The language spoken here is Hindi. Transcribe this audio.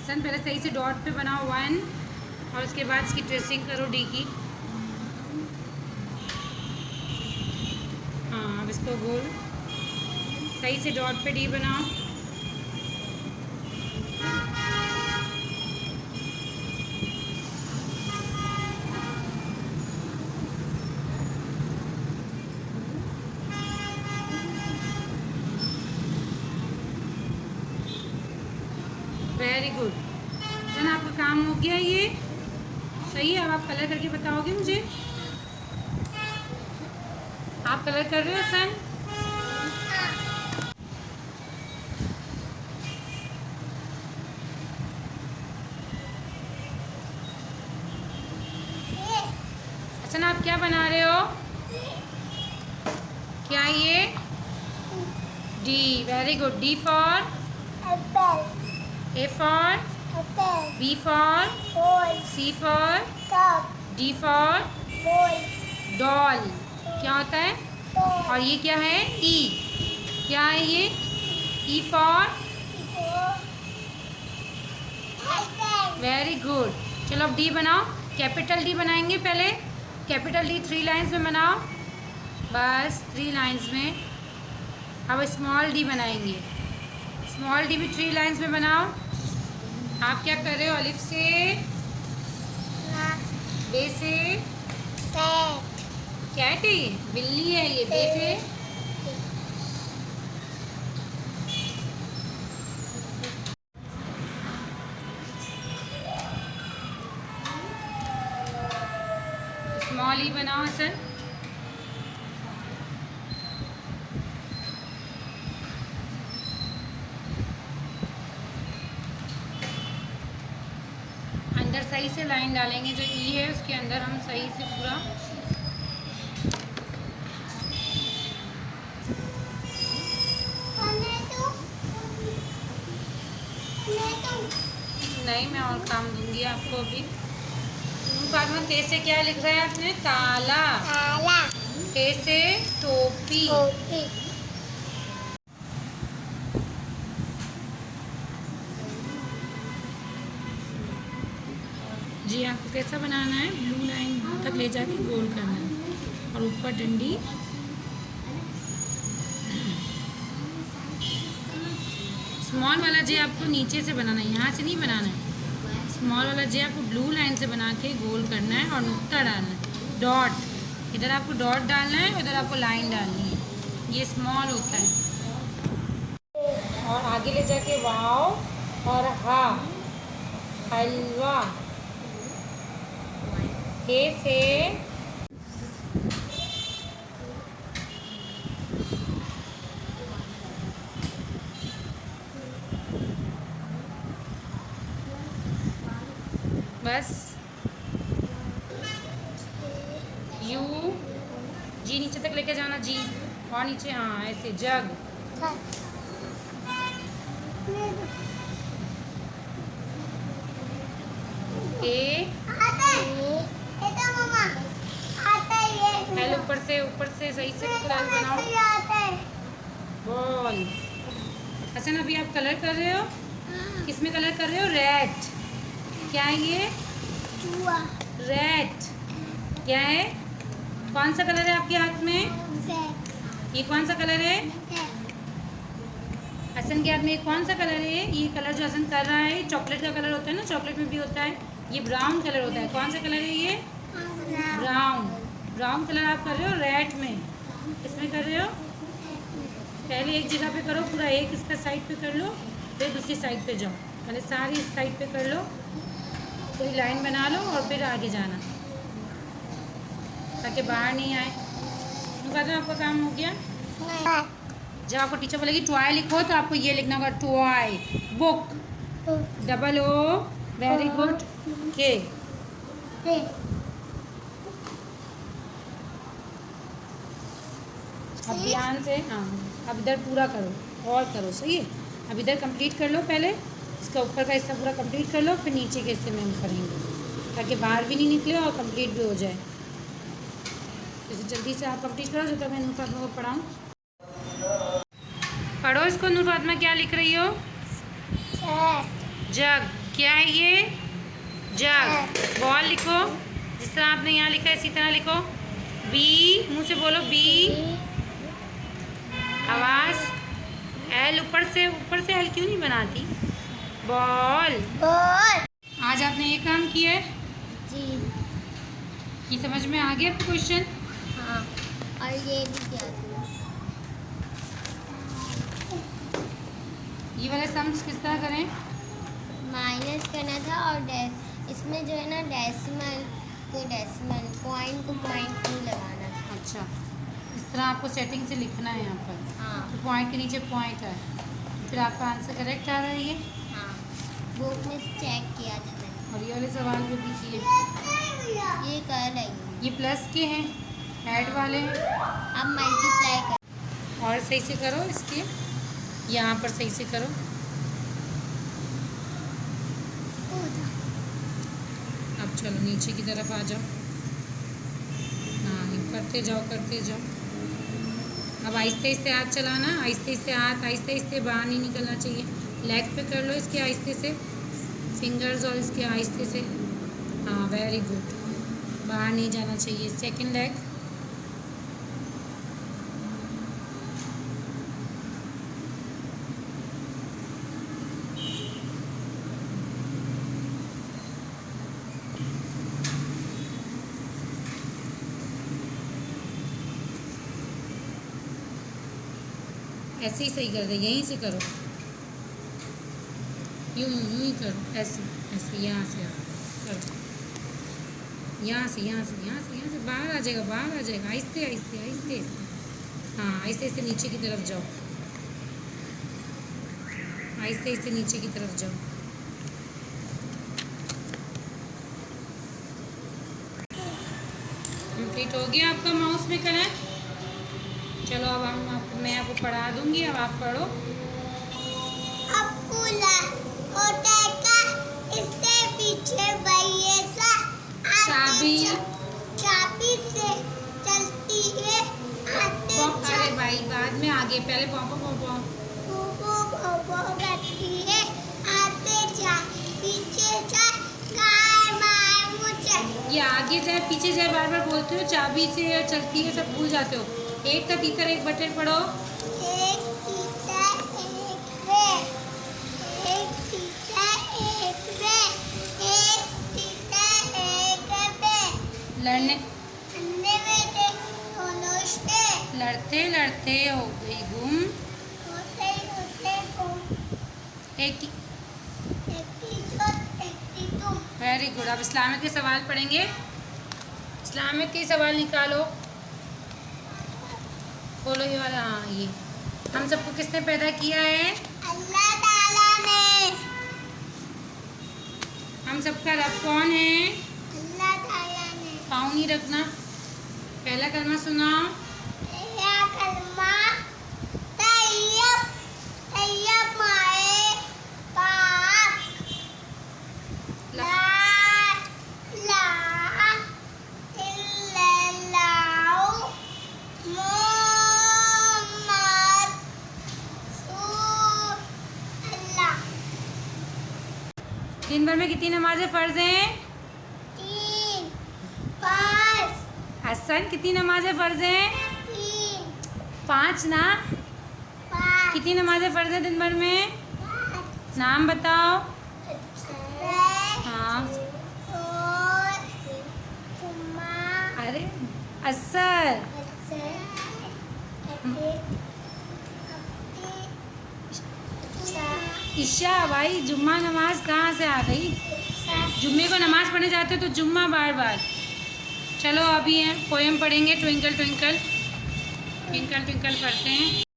सन पहले सही से डॉट पे बनाओ 1 और उसके बाद इसकी ट्रेसिंग करो डी की। हाँ अब इसको गोल सही से डॉट पे डी बनाओ। वेरी गुड सन, आपका काम हो गया ये सही है। अब आप कलर करके बताओगे मुझे। आप कलर कर रहे हो सन? अच्छा आप क्या बना रहे हो? क्या ये D? Very good. D for apple, A for apple, B for ball, C for cup, D for ball, doll. क्या होता है? ball, और ये क्या है? E। क्या है ये? E for apple, very good. चलो अब डी बनाओ। कैपिटल डी बनाएंगे पहले। कैपिटल डी 3 लाइन्स में बनाओ, बस 3 लाइन्स में। अब स्मॉल डी बनाएंगे। स्मॉल डी भी 3 लाइन्स में बनाओ। आप क्या कर रहे हो? अलिफ से, बे से, cat, कैट है ये, बिल्ली है ये। बे से स्मॉल ई बनाओ सर। अंदर सही से लाइन डालेंगे, जो ई है उसके अंदर हम सही से पूरा नहीं, मैं और काम दूंगी आपको अभी। बाद में ते से क्या लिख रहा है आपने? ताला। ताला, ते से टोपी। टोपी, जी आपको कैसा बनाना है? ब्लू लाइन तक ले जाके गोल करना है और ऊपर डंडी। स्मॉल वाला जे आपको नीचे से बनाना है, यहाँ से नहीं बनाना है। स्मॉल वाला जे आपको ब्लू लाइन से बना के गोल करना है और नुक्ता डालना है, डॉट। इधर आपको डॉट डालना है, उधर आपको लाइन डालनी है। ये स्मॉल होता है। और आगे ले जाके वाव और हा, हलवा। हे से बस यू, जी नीचे तक लेके जाना, जी और नीचे, हाँ ऐसे। जग, ए, एल ऊपर से सही से कलर बनाओ। बॉल। हसन अभी आप कलर कर रहे हो? किसमें कलर कर रहे हो? रेड। क्या है ये? रेड। क्या है? कौन सा कलर है आपके हाथ में? ये कौन सा कलर है? हसन के हाथ में ये कौन सा कलर है? ये कलर जो हसन कर रहा है चॉकलेट का कलर होता है ना, चॉकलेट में भी होता है। ये ब्राउन कलर होता है। कौन सा कलर है ये? ब्राउन। ब्राउन कलर आप कर रहे हो रेड में। इसमें कर रहे हो? पहले एक जगह पे करो पूरा, एक इसका साइड पे कर लो, फिर दूसरी साइड पे जाओ। पहले सारी इस साइड पे कर लो, पूरी लाइन बना लो और फिर आगे जाना ताकि बाहर नहीं आए। कहते हैं आपका काम हो गया। जब आपको टीचर बोलेगी टॉय लिखो तो आपको ये लिखना होगा, toy. Book, double O, very good, K. अब ध्यान से, हाँ अब इधर पूरा करो और करो, सही है। अब इधर कंप्लीट कर लो, पहले इसका ऊपर का हिस्सा पूरा कंप्लीट कर लो, फिर नीचे के हिस्से में हम करेंगे ताकि बाहर भी नहीं निकले और कंप्लीट भी हो जाए। जैसे जल्दी से आप कंप्लीट करो जो तक मैं नूर फातिमा को पढ़ाऊँ। पढ़ो इसको। नूर फातिमा क्या लिख रही हो? जग। क्या है ये? जग। बॉल लिखो, जिस तरह आपने यहाँ लिखा है इसी तरह लिखो। बी, मुंह से बोलो बी। आवाज। एल ऊपर से एल क्यों नहीं बनाती? बॉल। बॉल। आज आपने ये काम किया है, जी ये समझ में आ गया क्वेश्चन? हाँ, और ये भी क्या था? ये वाले सम्स किस तरह करें? माइनस करना था और इसमें जो है ना डेसिमल पॉइंट को पॉइंट नहीं लगाना था। अच्छा, इस तरह आपको सेटिंग से लिखना है यहाँ पर। हाँ तो पॉइंट के नीचे पॉइंट है, फिर आपका आंसर करेक्ट आ रहा है ये। हाँ, बुक में चेक किया था मैंने। और ये वाले सवाल जो भी किए, ये कर रही हूँ। ये प्लस के हैं, ऐड वाले हैं। अब मल्टीप्लाई कर। और सही से करो इसके, यहाँ पर सही से करो। अब चलो नीचे की तरफ आ जाओ। हाँ, करते जाओ। अब आहिस्ते आहिस्ते हाथ चलाना, आहिस्ते आहिस्ते बाहर नहीं निकलना चाहिए। लेग पे कर लो इसके आहिस्ते से, फिंगर्स और इसके आहिस्ते से। हाँ, वेरी गुड, बाहर नहीं जाना चाहिए। Second leg. ऐसे ही सही कर दे, यहीं से करो, यूं ही करो, ऐसे यहाँ से करो, यहाँ से बाहर आ जाएगा, आहिस्ते। हाँ, आहिस्ते नीचे की तरफ जाओ, आहिस्ते नीचे की तरफ जाओ। कंप्लीट हो गया आपका माउस में कलर। चलो अब मैं आपको पढ़ा दूंगी, अब आप पढ़ो। इसके पीछे चाबी से चलती है। अरे भाई, बाद में आगे, पहले पॉपो करती है। आते जा पीछे जा, गाय माय मुझे। ये आगे जाए पीछे जाए बार बार बोलते हो, चाबी से चलती है, सब भूल जाते हो। एक का तीतर एक बटन पढ़ो। एक तीतर एक वे, एक तीतर एक वे, एक तीतर एक वे। लड़ने अन्ने में थे दोनों से, लड़ते हो गई गुम। होते गुम। एक एक तुम। Very good. अब इस्लामिक के सवाल पढ़ेंगे। इस्लामिक के सवाल निकालो, बोलो ये वाला। हाँ, ये हम सबको किसने पैदा किया है? अल्लाह ताला ने। हम सबका रब कौन है? अल्लाह ताला ने। पाँव नहीं रखना। पहला कलमा सुनाओ। पहला कलमा तैयब माए पाक, ला इलाहा इल्लल्लाहु मुहम्मद रसूलुल्लाह। दिन भर में कितनी नमाजें फ़र्ज हैं? 3 5 हसन, कितनी नमाजें फ़र्ज हैं? 3 5 ना? 5 कितनी नमाजें फ़र्ज हैं दिन भर में? 5 नाम बताओ। हाँ। अरे असर, ईशा। भाई, जुम्मा नमाज कहाँ से आ गई? जुम्मे को नमाज पढ़ने जाते हो तो जुम्मा बार बार। चलो अभी पोएम पढ़ेंगे, ट्विंकल ट्विंकल पढ़ते हैं।